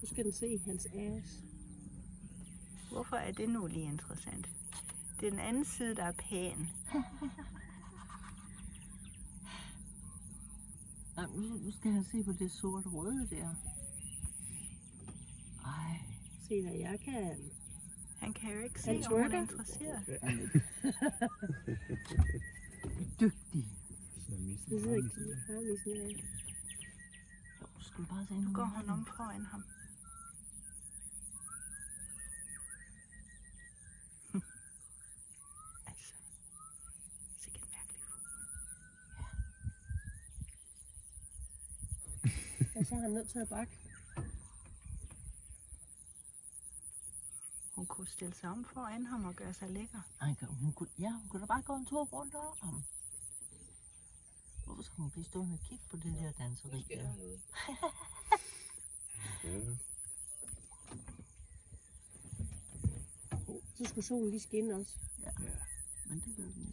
Nu skal den se hans ass. Hvorfor er det nu lige interessant? Det er den anden side, der er pæn. Nej, nu skal han se på det sort-røde der. Ej. Se, hvad jeg kan. Han kan jo ikke se, Han om hun er twerker. interesseret. Dygtig. Det sidder ikke i harmisen af. Jo, du skulle bare se Nu går hun om foran ham. Altså, sikkert en mærkelig fugl. Og så er han nødt til at bakke. Hun kunne stille sig om foran ham og gøre sig lækker. Ej, hun kunne da bare gå en tur rundt om ham. Hvorfor skal hun blive stående og kigge på det der danseri der? Så skal solen lige skinne også. Ja, men det gør den ikke.